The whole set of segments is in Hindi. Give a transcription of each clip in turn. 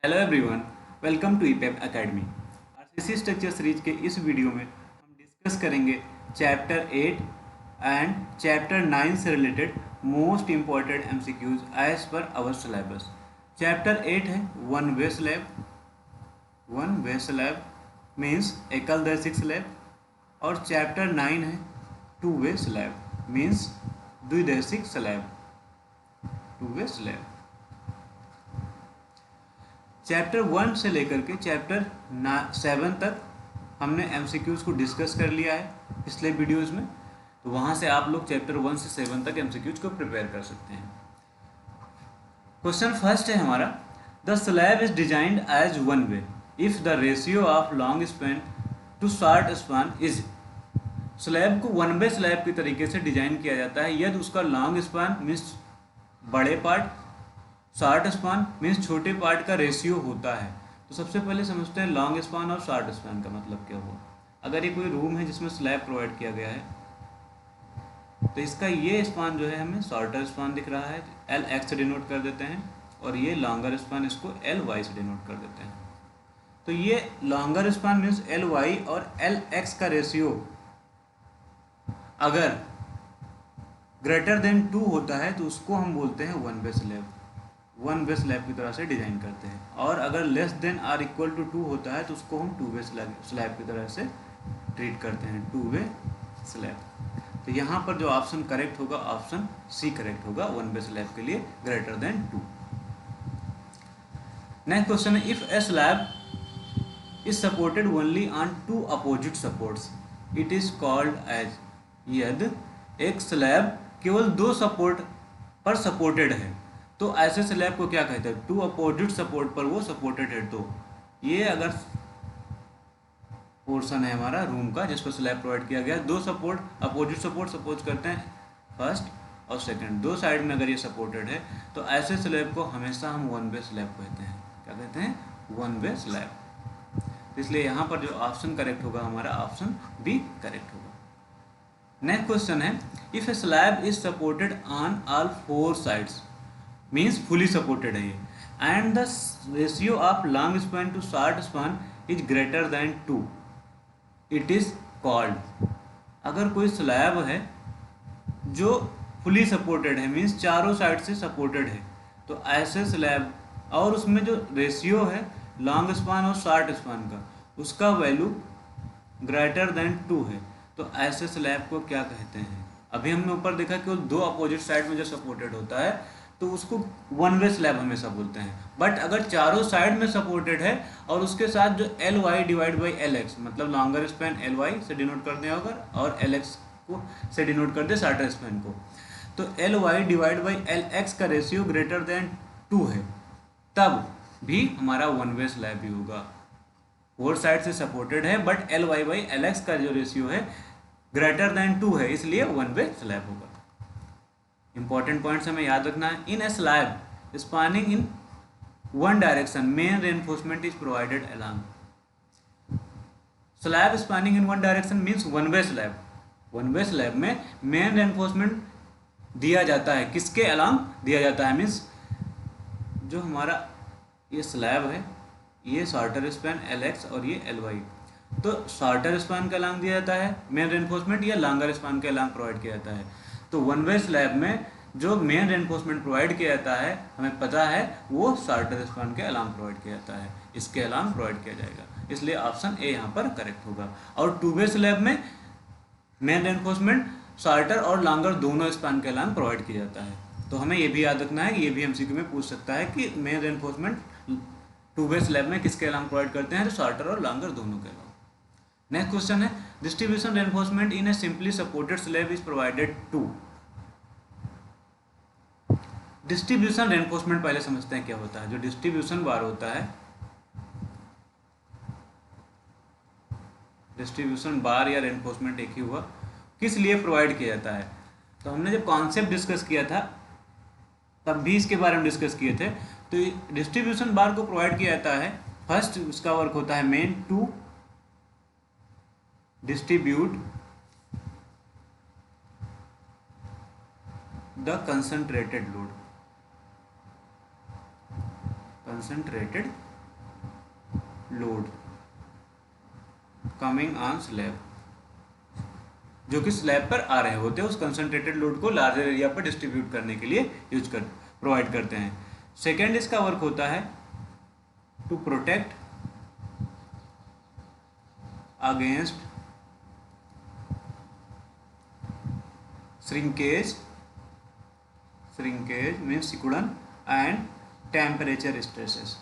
Hello everyone, welcome to epep academy. RCC structure series के इस वीडियो में हम डिस्कस करेंगे चैप्टर 8 एंड चैप्टर 9 से related most important MCQs as per our syllabus. Chapter 8 है one way slab. One way slab means एकल दैशिक स्लैब। और चैप्टर 9 है टू वे स्लैब मीन्स द्विदैशिक slab. Two way slab chapter 1 से लेकर के चैप्टर 7 तक हमने एमसीक्यूज़ को डिस्कस कर लिया है पिछले वीडियोज़ में। तो वहाँ से आप लोग चैप्टर 1 से 7 तक एमसीक्यूज़ को प्रिपेयर कर सकते हैं। क्वेश्चन फर्स्ट है हमारा, the slab is designed as one way if the ratio of long span to short span is. Slab को वन वे स्लैब के तरीके से डिजाइन किया जाता है यदि उसका लॉन्ग स्पैन मीन्स बड़े पार्ट, शॉर्ट स्पैन मीन्स छोटे पार्ट का रेशियो होता है। तो सबसे पहले समझते हैं लॉन्ग स्पैन और शॉर्ट स्पैन का मतलब क्या हुआ। अगर ये कोई रूम है जिसमें स्लैब प्रोवाइड किया गया है तो इसका ये स्पैन जो है हमें शॉर्टर स्पैन दिख रहा है, एल एक्स से डिनोट कर देते हैं, और ये लॉन्गर स्पैन इसको एल वाई से डिनोट कर देते हैं। तो ये longer span means L Y और एल एक्स का रेशियो अगर ग्रेटर देन 2 होता है तो उसको हम बोलते हैं one way slab. One way slab की तरह से डिजाइन करते हैं। और अगर less than or equal to 2 होता है तो उसको हम टू वे स्लैब की तरह से ट्रीट करते हैं, टू वे स्लैब। तो यहाँ पर जो ऑप्शन करेक्ट होगा ऑप्शन सी करेक्ट होगा वन वे स्लैब के लिए, ग्रेटर देन 2। नेक्स्ट क्वेश्चन है, if a slab is supported only on two opposite supports it is called as. यदि एक स्लैब केवल दो सपोर्ट पर सपोर्टेड है तो ऐसे स्लैब को क्या कहते हैं, टू अपोजिट सपोर्ट पर वो सपोर्टेड है। तो ये अगर पोर्शन है हमारा रूम का जिस पर स्लैब प्रोवाइड किया गया, दो सपोर्ट अपोजिट सपोर्ट सपोज करते हैं फर्स्ट और सेकंड, दो साइड में अगर ये सपोर्टेड है तो ऐसे स्लैब को हमेशा हम वन वे स्लैब कहते हैं। क्या कहते हैं, वन वे स्लैब। इसलिए यहाँ पर जो ऑप्शन करेक्ट होगा हमारा ऑप्शन बी करेक्ट होगा। नेक्स्ट क्वेश्चन है, if a slab is supported on all 4 sides means fully supported है ये, and the ratio of long span to short span is greater than 2 it is called. अगर कोई स्लैब है जो फुली सपोर्टेड है मीन्स चारों साइड से सपोर्टेड है तो ऐसे स्लैब, और उसमें जो रेशियो है लॉन्ग स्पैन और शॉर्ट स्पैन का उसका वैल्यू ग्रेटर देन 2 है, तो ऐसे स्लैब को क्या कहते हैं। अभी हमने ऊपर देखा कि दो अपोजिट साइड में जो सपोर्टेड होता है तो उसको वन वे स्लैब हमेशा बोलते हैं। बट अगर चारों साइड में सपोर्टेड है और उसके साथ जो L Y divide by L X, मतलब लॉन्गर स्पैन एल वाई से डिनोट कर दें अगर, और एल एक्स को से डिनोट कर दे शॉर्टर स्पैन को, तो L Y divide by L X का रेशियो ग्रेटर देन 2 है, तब भी हमारा वन वे स्लैब ही होगा। 4 साइड से सपोर्टेड है but L Y by L X का जो रेशियो है ग्रेटर देन 2 है, इसलिए वन वे स्लैब होगा। इंपॉर्टेंट पॉइंट्स हमें याद रखना है। In a slab spanning in one direction main reinforcement is provided along. Slab spanning in one direction means one way slab. One way slab में मेन रेनफोर्समेंट दिया जाता है, किसके अलोंग दिया जाता है, मीन्स जो हमारा ये स्लैब है ये शॉर्टर स्पैन एल एक्स और ये एल वाई, तो शॉर्टर स्पैन के अलोंग दिया जाता है मेन रेनफोर्समेंट, या लॉन्गर स्पैन के अलोंग प्रोवाइड किया जाता है। तो वन वे स्लैब में जो मेन रेनफोर्समेंट प्रोवाइड किया जाता है हमें पता है वो शॉर्टर स्पैन के अलोंग प्रोवाइड किया जाता है, इसके अलोंग प्रोवाइड किया जाएगा, इसलिए ऑप्शन ए यहाँ पर करेक्ट होगा। और टू वे स्लैब में मेन रेनफोर्समेंट शॉर्टर और लॉन्गर दोनों स्पैन के अलोंग प्रोवाइड किया जाता है। तो हमें ये भी याद रखना है, ये भी एमसीक्यू में पूछ सकता है कि main reinforcement to way slab में किसके अलोंग प्रोवाइड करते हैं, तो शॉर्टर और लॉन्गर दोनों के अलोंग। नेक्स्ट क्वेश्चन है, distribution reinforcement in a simply supported slab is provided to. Distribution reinforcement पहले समझते हैं क्या होता है। जो डिस्ट्रीब्यूशन बार होता है, डिस्ट्रीब्यूशन बार या रेनफोर्समेंट एक ही हुआ, किस लिए प्रोवाइड किया जाता है। तो हमने जब कॉन्सेप्ट डिस्कस किया था तब भी इसके बारे में डिस्कस किए थे। तो डिस्ट्रीब्यूशन बार को प्रोवाइड किया जाता है, फर्स्ट उसका वर्क होता है main to distribute the concentrated load, concentrated load coming on slab, जो कि स्लैब पर आ रहे होते हैं, उस कंसंट्रेटेड लोड को लार्जर एरिया पर डिस्ट्रीब्यूट करने के लिए प्रोवाइड करते हैं। सेकेंड इसका वर्क होता है to protect against shrinkage means सिकुड़न एंड टेम्परेचर स्ट्रेसेस।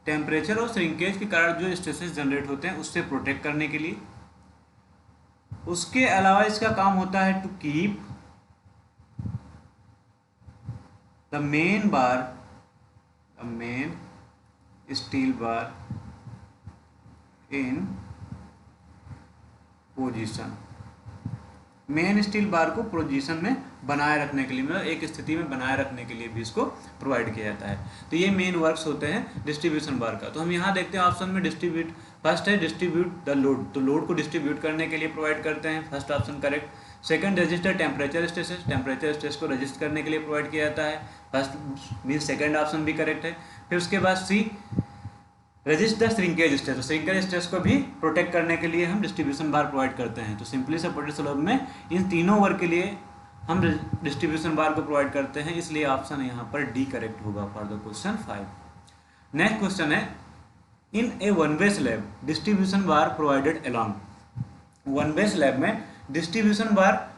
टेम्परेचर और श्रिंकेज के कारण जो स्ट्रेसेस जनरेट होते हैं उससे प्रोटेक्ट करने के लिए। उसके अलावा इसका काम होता है to keep the main steel bar in position. Main steel bar को पोजीशन में बनाए रखने के लिए, मतलब एक स्थिति में बनाए रखने के लिए भी इसको प्रोवाइड किया जाता है। तो ये मेन वर्क्स होते हैं डिस्ट्रीब्यूशन बार का। तो हम यहाँ देखते हैं ऑप्शन में डिस्ट्रीब्यूट, फर्स्ट है डिस्ट्रीब्यूट द लोड, तो लोड को डिस्ट्रीब्यूट करने के लिए प्रोवाइड करते हैं, first option correct. Second register temperature stress को रजिस्टर करने के लिए प्रोवाइड किया जाता है, फर्स्ट मीन सेकंड ऑप्शन भी करेक्ट है। फिर उसके बाद सी रजिस्टर श्रिंकेज स्ट्रेस, तो श्रिंकेज स्ट्रेस को भी प्रोटेक्ट करने के लिए हम डिस्ट्रीब्यूशन बार प्रोवाइड करते हैं। तो सिंपली सपोर्टेड स्लैब में इन तीनों वर्क के लिए हम डिस्ट्रीब्यूशन बार को प्रोवाइड करते हैं, इसलिए ऑप्शन यहाँ पर डी करेक्ट होगा for the question 5। Next question है in a one way slab distribution bar provided along. One way slab में डिस्ट्रीब्यूशन बार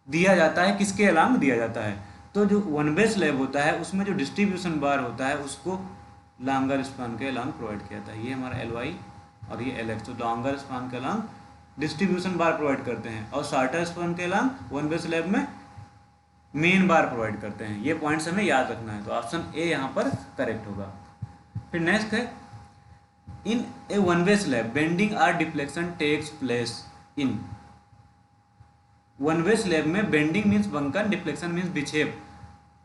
दिया जाता है, किसके अलॉन्ग दिया जाता है? तो जो वन वे स्लैब होता है उसमें जो डिस्ट्रीब्यूशन बार होता है उसको लॉन्गर स्पान के अलॉन्ग प्रोवाइड किया जाता है। ये हमारा LY और ये LX, तो लॉन्गर स्पान के अलॉन्ग डिस्ट्रीब्यूशन बार प्रोवाइड करते हैं और शॉर्टर स्पान के अलॉन्ग वन वे स्लैब में मेन बार प्रोवाइड करते हैं। ये पॉइंट्स हमें याद रखना है, तो ऑप्शन ए यहाँ पर करेक्ट होगा। फिर नेक्स्ट है in a one way slab bending और deflection takes place in. One way slab में बेंडिंग मीन्स बंकन, डिफ्लेक्शन मीन्स विक्षेप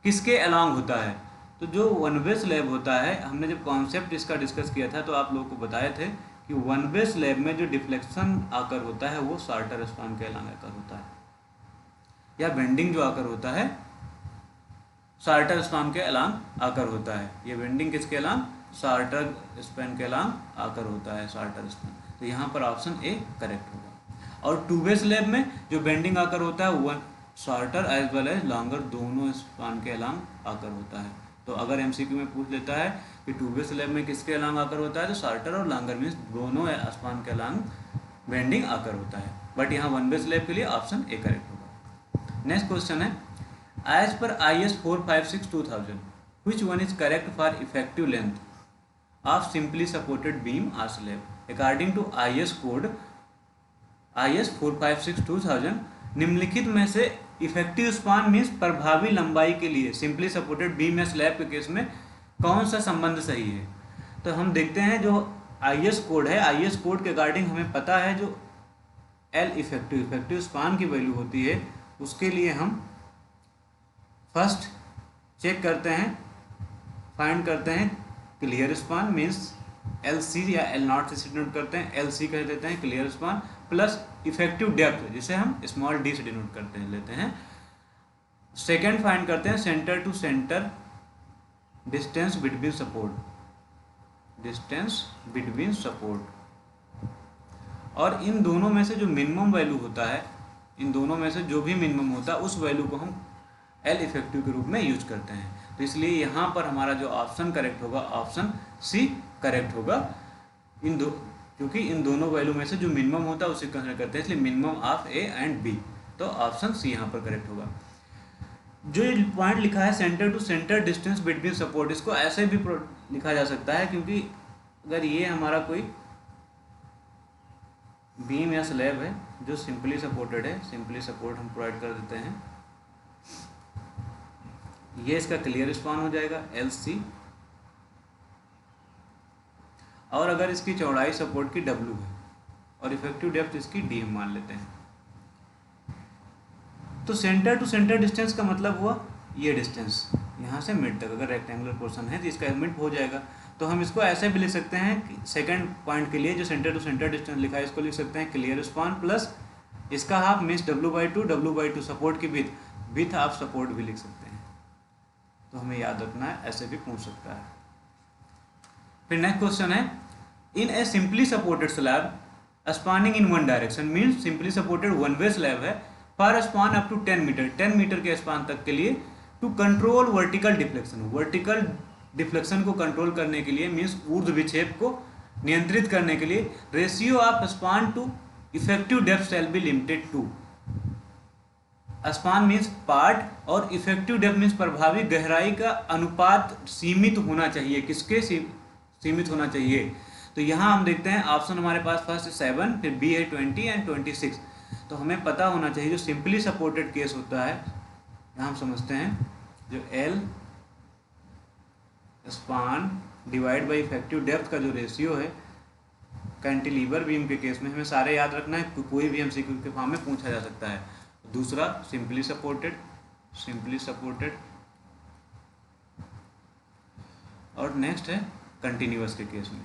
किसके अलॉन्ग होता है? तो जो वन वे स्लैब होता है, हमने जब कॉन्सेप्ट इसका डिस्कस किया था तो आप लोगों को बताए थे कि वन वे स्लैब में जो डिफ्लेक्शन आकर होता है वो शॉर्टर स्पान के अलॉन्ग आकर होता है, या बेंडिंग जो आकर होता है शॉर्टर स्पान के अलॉन्ग आकर होता है। ये बेंडिंग किसके अलॉन्ग? शॉर्टर स्पैन के अलॉन्ग आकर होता है, शॉर्टर स्पैन। तो यहाँ पर ऑप्शन ए करेक्ट होगा। और टू वे स्लैब में जो बेंडिंग आकर होता है one shorter as well as longer दोनों स्पान के अलॉन्ग आकर होता है। तो अगर MCQ में पूछ लेता है कि टू वे स्लैब में किसके अलॉन्ग आकर होता है, तो शॉर्टर और लॉन्गर मीन्स दोनों स्पान के अलॉन्ग बेंडिंग आकर होता है। बट यहाँ वन वे स्लैब के लिए ऑप्शन ए करेक्ट होगा। नेक्स्ट क्वेश्चन है as per IS 456-2000 which one is correct for effective length of simply supported beam or slab? According to IS code IS 456-2000 निम्नलिखित में से इफेक्टिव स्पान मीन्स प्रभावी लंबाई के लिए सिंपली सपोर्टेड बीम या स्लैब के केस में कौन सा संबंध सही है? तो हम देखते हैं जो IS कोड है, IS कोड के अकॉर्डिंग हमें पता है जो L इफेक्टिव स्पान की वैल्यू होती है उसके लिए हम फर्स्ट चेक करते हैं, फाइंड करते हैं क्लियर स्पान मीन्स LC या L0 से डिनोट करते हैं, LC कह देते हैं clear span, plus effective depth जिसे हम स्मॉल d से डिनोट करते हैं लेते हैं। सेकेंड फाइंड करते हैं centre to centre distance between support, और इन दोनों में से जो मिनिमम वैल्यू होता है, इन दोनों में से जो भी मिनिमम होता है उस वैल्यू को हम L इफेक्टिव के रूप में यूज करते हैं। तो इसलिए यहाँ पर हमारा जो ऑप्शन करेक्ट होगा ऑप्शन सी करेक्ट होगा। क्योंकि इन दोनों वैल्यू में से जो मिनिमम होता है उसे कंसिडर करते हैं, इसलिए minimum of A and B, तो ऑप्शन सी यहाँ पर करेक्ट होगा। जो पॉइंट लिखा है centre to centre distance between support, इसको ऐसे भी लिखा जा सकता है क्योंकि अगर ये हमारा कोई बीम या स्लैब है जो सिंपली सपोर्टेड है, सिंपली सपोर्ट हम प्रोवाइड कर देते हैं, ये इसका क्लियर स्पान हो जाएगा LC, और अगर इसकी चौड़ाई सपोर्ट की W है और इफेक्टिव डेप्थ इसकी D हम मान लेते हैं, तो सेंटर टू सेंटर डिस्टेंस का मतलब हुआ ये डिस्टेंस यहाँ से मिड तक, अगर रेक्टेंगुलर पोर्शन है तो इसका मिड हो जाएगा। तो हम इसको ऐसे भी लिख सकते हैं कि सेकंड पॉइंट के लिए जो सेंटर टू सेंटर डिस्टेंस लिखा है इसको लिख सकते हैं क्लियर स्पान प्लस इसका हाफ मीन्स W/2 सपोर्ट की विथ ऑफ सपोर्ट भी लिख सकते हैं। तो हमें याद रखना है, ऐसे भी पूछ सकता है। फिर नेक्स्ट क्वेश्चन है, in a simply supported slab spanning in one direction means simply supported one way slab है for span up to 10 metre, 10 metre के स्पान तक के लिए, to control vertical deflection, vertical deflection को कंट्रोल करने के लिए मीन्स ऊर्ध्व विक्षेप को नियंत्रित करने के लिए ratio of span to effective depth shall be limited to. Span means part और इफेक्टिव डेप्थ मीन्स प्रभावी गहराई का अनुपात सीमित होना चाहिए। किसके सीमित होना चाहिए? तो यहाँ हम देखते हैं ऑप्शन हमारे पास फर्स्ट 7, फिर बी है 20 एंड 26। तो हमें पता होना चाहिए जो सिंपली सपोर्टेड केस होता है, यहाँ हम समझते हैं जो L span divide by effective depth का जो रेशियो है कैंटिलीवर बीम के केस में हमें सारे याद रखना है, कोई भी एमसीक्यू के फॉर्म में पूछा जा सकता है। दूसरा सिंपली सपोर्टेड और नेक्स्ट है कंटिन्यूअस के केस में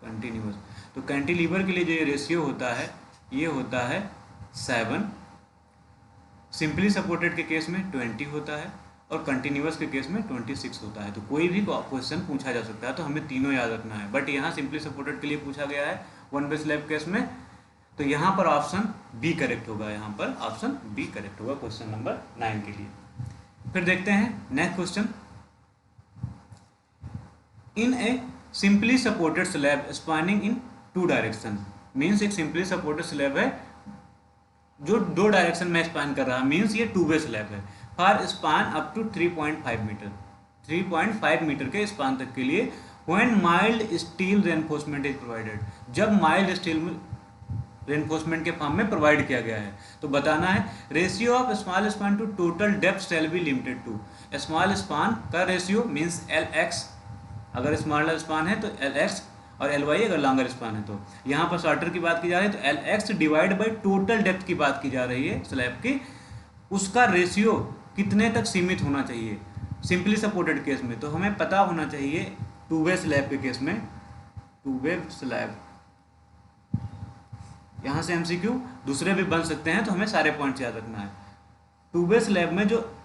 कंटिन्यूअस। तो कैंटिलीवर के लिए जो ये रेशियो होता है ये होता है 7, सिंपली सपोर्टेड के केस में 20 होता है और कंटिन्यूअस के केस में 26 होता है। तो कोई भी क्वेश्चन पूछा जा सकता है, तो हमें तीनों याद रखना है। बट यहाँ सिंपली सपोर्टेड के लिए पूछा गया है वन वे स्लैब केस में, तो यहाँ पर ऑप्शन बी करेक्ट होगा, यहाँ पर ऑप्शन बी करेक्ट होगा क्वेश्चन नंबर 9 के लिए। फिर देखते हैं next question, in a simply supported slab spanning in 2 direction means एक सिंपली सपोर्टेड स्लैब है जो 2 डायरेक्शन में स्पान कर रहा है, मीन्स ये 2 वे स्लैब है for span up to 3.5 metre, 3.5 metre के स्पान तक के लिए, when mild steel reinforcement is provided, जब माइल्ड स्टील रेनफोर्समेंट के फॉर्म में प्रोवाइड किया गया है। तो बताना है ratio of small span to total depth shall be limited to, small span का रेशियो मीन्स LX अगर स्मॉलर स्पान है तो LX और LY अगर लॉन्गर स्पान है। तो यहाँ पर शॉर्टर की बात की जा रही है तो LX divide by total depth की बात की जा रही है स्लैब की, उसका रेशियो कितने तक सीमित होना चाहिए सिंपली सपोर्टेड केस में। तो हमें पता होना चाहिए 2 वे स्लैब के केस में, 2 वे स्लैब, यहाँ से MCQ दूसरे भी बन सकते हैं, तो हमें सारे पॉइंट्स याद रखना है। 2 वे स्लैब में जो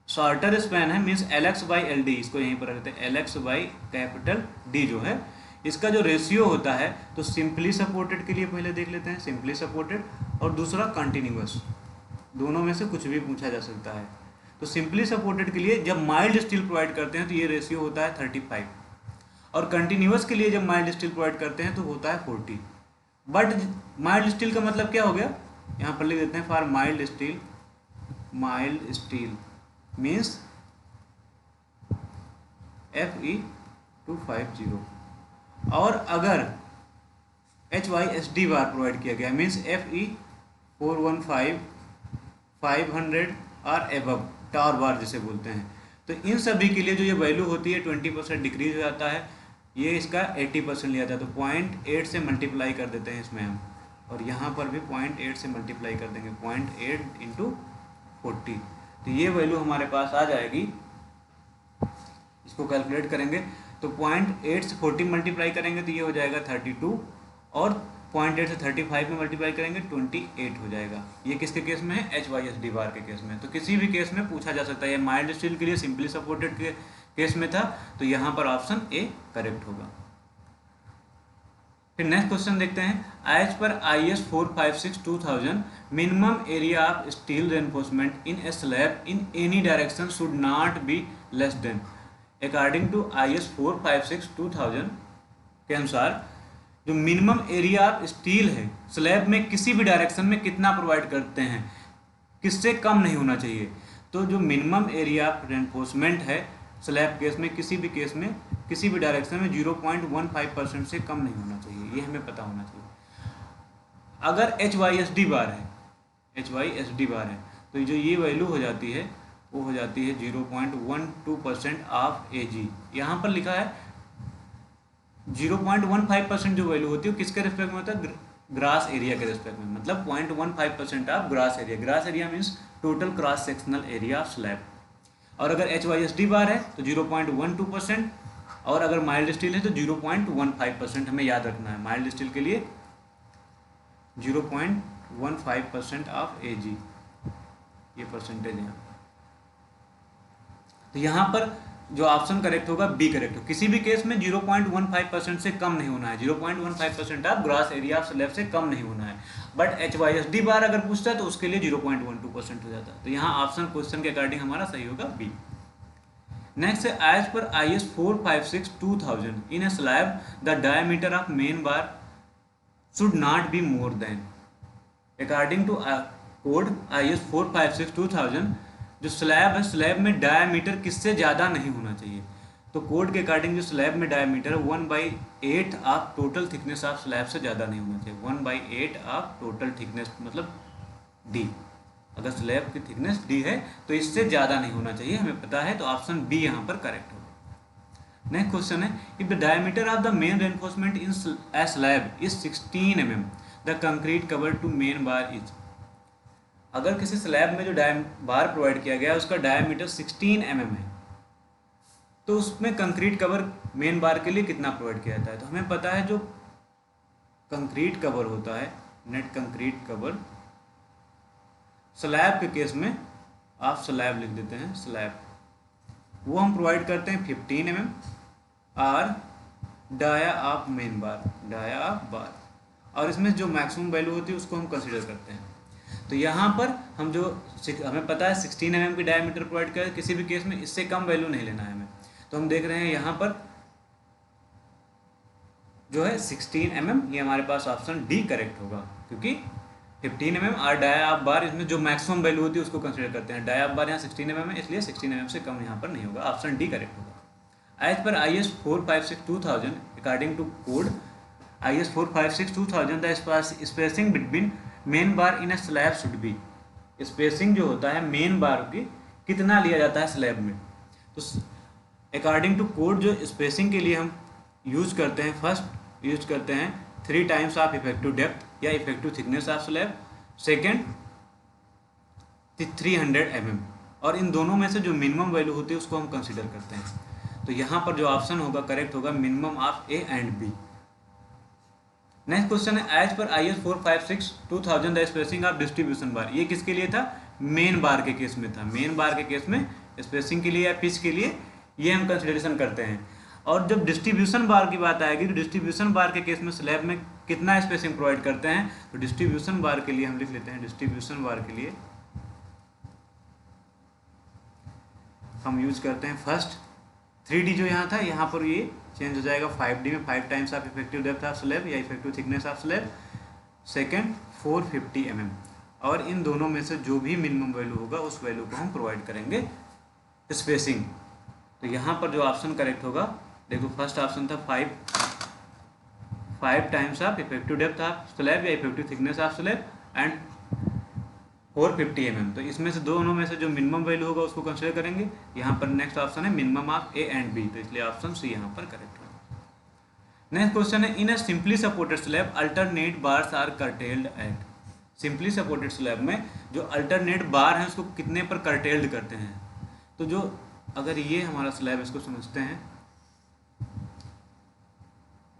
शॉर्टर स्पैन है मीन्स LX बाई LD, इसको यहीं पर रखते हैं LX बाई कैपिटल D जो है, इसका जो रेशियो होता है, तो सिंपली सपोर्टेड के लिए पहले देख लेते हैं सिंपली सपोर्टेड और दूसरा कंटिन्यूअस, दोनों में से कुछ भी पूछा जा सकता है। तो सिंपली सपोर्टेड के लिए जब माइल्ड स्टील प्रोवाइड करते हैं तो ये रेशियो होता है 35 और कंटिन्यूअस के लिए जब माइल्ड स्टील प्रोवाइड करते हैं तो होता है 40। बट माइल्ड स्टील का मतलब क्या हो गया, यहाँ पर लिख देते हैं for mild steel means FE250 और अगर HYSD बार प्रोवाइड किया गया मीन्स FE415 500 और एबव टावर बार जिसे बोलते हैं, तो इन सभी के लिए जो ये वैल्यू होती है 20% डिक्रीज हो जाता है, ये इसका 80% लिया जाता है। तो 0.8 से मल्टीप्लाई कर देते हैं इसमें हम, और यहाँ पर भी 0.8 से मल्टीप्लाई कर देंगे 0.8 इंटू 40, तो ये वैल्यू हमारे पास आ जाएगी। इसको कैलकुलेट करेंगे तो 0.8 से 40 मल्टीप्लाई करेंगे तो ये हो जाएगा 32 और 0.8 से 35 में मल्टीप्लाई करेंगे 28 हो जाएगा। ये किसके केस में है, HYSD बार के केस में। तो किसी भी केस में पूछा जा सकता है, ये माइल्ड स्टील के लिए सिंपली सपोर्टेड के केस में था, तो यहाँ पर ऑप्शन ए करेक्ट होगा। फिर नेक्स्ट क्वेश्चन देखते हैं, as per IS 456-2000 minimum area of steel reinforcement in a slab in any direction should not be less than, according to IS 456-2000 के अनुसार जो मिनिमम एरिया ऑफ स्टील है स्लैब में किसी भी डायरेक्शन में कितना प्रोवाइड करते हैं, किससे कम नहीं होना चाहिए। तो जो मिनिमम एरिया ऑफ रेनफोर्समेंट है स्लैब केस में किसी भी केस में किसी भी डायरेक्शन में 0.15% से कम नहीं होना चाहिए, ये हमें पता होना चाहिए। अगर HYSD बार है तो जो ये वैल्यू हो जाती है वो हो जाती है 0.12% ऑफ AG। यहाँ पर लिखा है 0.15% जो वैल्यू होती है वो किसके रिस्पेक्ट में होता है, ग्रास एरिया के रिस्पेक्ट में, मतलब 0.15% of grass area. Grass area means total cross sectional area of slab. और अगर HYSD बार है तो 0.12% और अगर माइल्ड स्टील है तो 0.15%। हमें याद रखना है माइल्ड स्टील के लिए 0.15% ऑफ AG, ये परसेंटेज है। तो यहाँ पर जो ऑप्शन करेक्ट होगा बी करेक्ट हो। किसी भी केस में 0.15% से कम नहीं होना है, 0.15% of gross area of slab से कम नहीं होना है। बट HYSD बार अगर पूछता है तो उसके लिए 0.12% हो जाता है। तो यहाँ ऑप्शन क्वेश्चन के अकॉर्डिंग हमारा सही होगा बी। नेक्स्ट है as per IS 456/2000 in a slab the diameter of main bar should not be more than. According to code IS 456/2000 जो स्लैब है, स्लैब में डायमीटर किससे ज़्यादा नहीं होना चाहिए। तो कोड के अकॉर्डिंग जो स्लैब में diameter 1/8 of total thickness of slab से ज़्यादा नहीं होना चाहिए। 1/8 ऑफ टोटल थिकनेस मतलब डी। अगर स्लैब की थिकनेस डी है तो इससे ज़्यादा नहीं होना चाहिए, हमें पता है। तो ऑप्शन बी यहाँ पर करेक्ट होगा। नेक्स्ट क्वेश्चन है if the diameter of the main reinforcement in a slab is 16 mm the concrete cover to main bar is. अगर किसी स्लैब में जो बार प्रोवाइड किया गया है उसका डायमीटर 16 mm है तो उसमें कंक्रीट कवर मेन बार के लिए कितना प्रोवाइड किया जाता है। तो हमें पता है जो कंक्रीट कवर होता है, नेट कंक्रीट कवर, स्लैब के केस में आप स्लैब लिख देते हैं, स्लैब, वो हम प्रोवाइड करते हैं 15 mm और dia of main bar, dia of bar, और इसमें जो मैक्सिमम वैल्यू होती है उसको हम कंसीडर करते हैं। तो यहाँ पर हम जो हमें पता है 16 mm की डायमीटर प्रोवाइड करें, किसी भी केस में इससे कम वैल्यू नहीं लेना है हमें। तो हम देख रहे हैं यहाँ पर जो है 16 mm, ये हमारे पास ऑप्शन डी करेक्ट होगा, क्योंकि 15 mm और डाया ऑफ बार इसमें जो मैक्सिमम वैल्यू होती है उसको कंसीडर करते हैं। डाया ऑफ बार यहाँ 16 mm है, इसलिए 16 mm से कम यहाँ पर नहीं होगा, ऑप्शन डी करेक्ट होगा। As per IS 456/2000 according to code IS 456/2000 the spacing between main bar in a slab should be. Spacing जो होता है मेन बार की कितना लिया जाता है स्लैब में। तो अकॉर्डिंग टू कोड जो स्पेसिंग के लिए हम यूज करते हैं, फर्स्ट यूज करते हैं 3 टाइम्स ऑफ इफेक्टिव डेप्थ या effective thickness of slab, second 300 mm, और इन दोनों में से जो मिनिमम वैल्यू होती है उसको हम कंसीडर करते हैं। तो यहाँ पर जो ऑप्शन होगा करेक्ट होगा minimum of A and B. Next question है as per IS 456/2000 the spacing of distribution bar. ये किसके लिए था, मेन बार के केस में था। मेन बार के केस में स्पेसिंग के लिए या पिच के लिए ये हम कंसिडरेशन करते हैं। और जब डिस्ट्रीब्यूशन बार की बात आएगी तो डिस्ट्रीब्यूशन बार के केस में स्लैब में कितना स्पेसिंग प्रोवाइड करते हैं। तो डिस्ट्रीब्यूशन बार के लिए हम लिख लेते हैं, डिस्ट्रीब्यूशन बार के लिए हम यूज करते हैं फर्स्ट 3D जो यहाँ था, यहाँ पर ये चेंज हो जाएगा 5D में, 5 times of effective depth of slab या effective thickness of slab, second 450 mm, और इन दोनों में से जो भी मिनिमम वैल्यू होगा उस वैल्यू को हम प्रोवाइड करेंगे स्पेसिंग। तो यहाँ पर जो ऑप्शन करेक्ट होगा, देखो फर्स्ट ऑप्शन था 5 times of effective depth of slab या effective thickness of slab and 450 mm। तो इसमें से दोनों में से जो मिनिमम वैल्यू होगा उसको कंसीडर करेंगे। यहाँ पर नेक्स्ट ऑप्शन है minimum of A and B, तो इसलिए ऑप्शन सी यहाँ पर करेक्ट होगा। नेक्स्ट क्वेश्चन है in a simply supported slab alternate bars are curtailed at. Simply supported slab में जो अल्टरनेट बार है उसको कितने पर कर्टेल्ड करते हैं। तो जो अगर ये हमारा स्लैब, इसको समझते हैं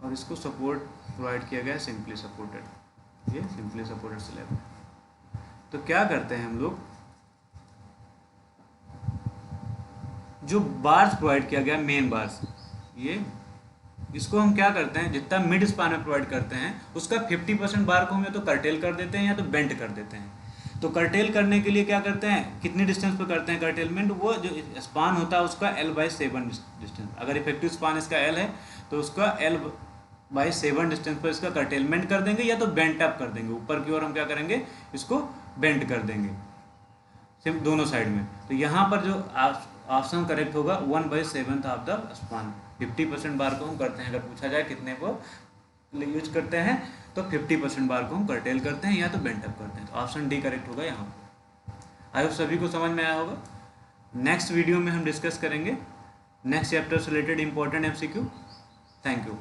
और इसको सपोर्ट प्रोवाइड किया गया है सिंपली सपोर्टेड, ये सिंपली सपोर्टेड स्लैब है। तो क्या करते हैं हम लोग, जो बार्स प्रोवाइड किया गया मेन बार्स, ये इसको हम क्या करते हैं, जितना मिड स्पान में प्रोवाइड करते हैं उसका 50% बार को हम या तो कर्टेल कर देते हैं या तो बेंड कर देते हैं। तो कर्टेल करने के लिए क्या करते हैं, कितनी डिस्टेंस पर करते हैं कर्टेलमेंट, वो जो स्पान होता है उसका L/7 डिस्टेंस, अगर इफेक्टिव स्पान इसका L है तो उसका L/7 डिस्टेंस पर इसका कर्टेलमेंट कर देंगे या तो बेंट अप कर देंगे, ऊपर की ओर हम क्या करेंगे, इसको बेंड कर देंगे सिर्फ दोनों साइड में। तो यहाँ पर जो ऑप्शन करेक्ट होगा 1/7 ऑफ द स्पान। 50% बार को हम करते हैं, अगर पूछा जाए कितने को यूज करते हैं तो 50% बार को हम कर्टेल करते हैं या तो बेंट अप करते हैं। तो ऑप्शन डी करेक्ट होगा यहाँ पर। आई होप सभी को समझ में आया होगा। नेक्स्ट वीडियो में हम डिस्कस करेंगे नेक्स्ट चैप्टर से related important MCQ। Thank you.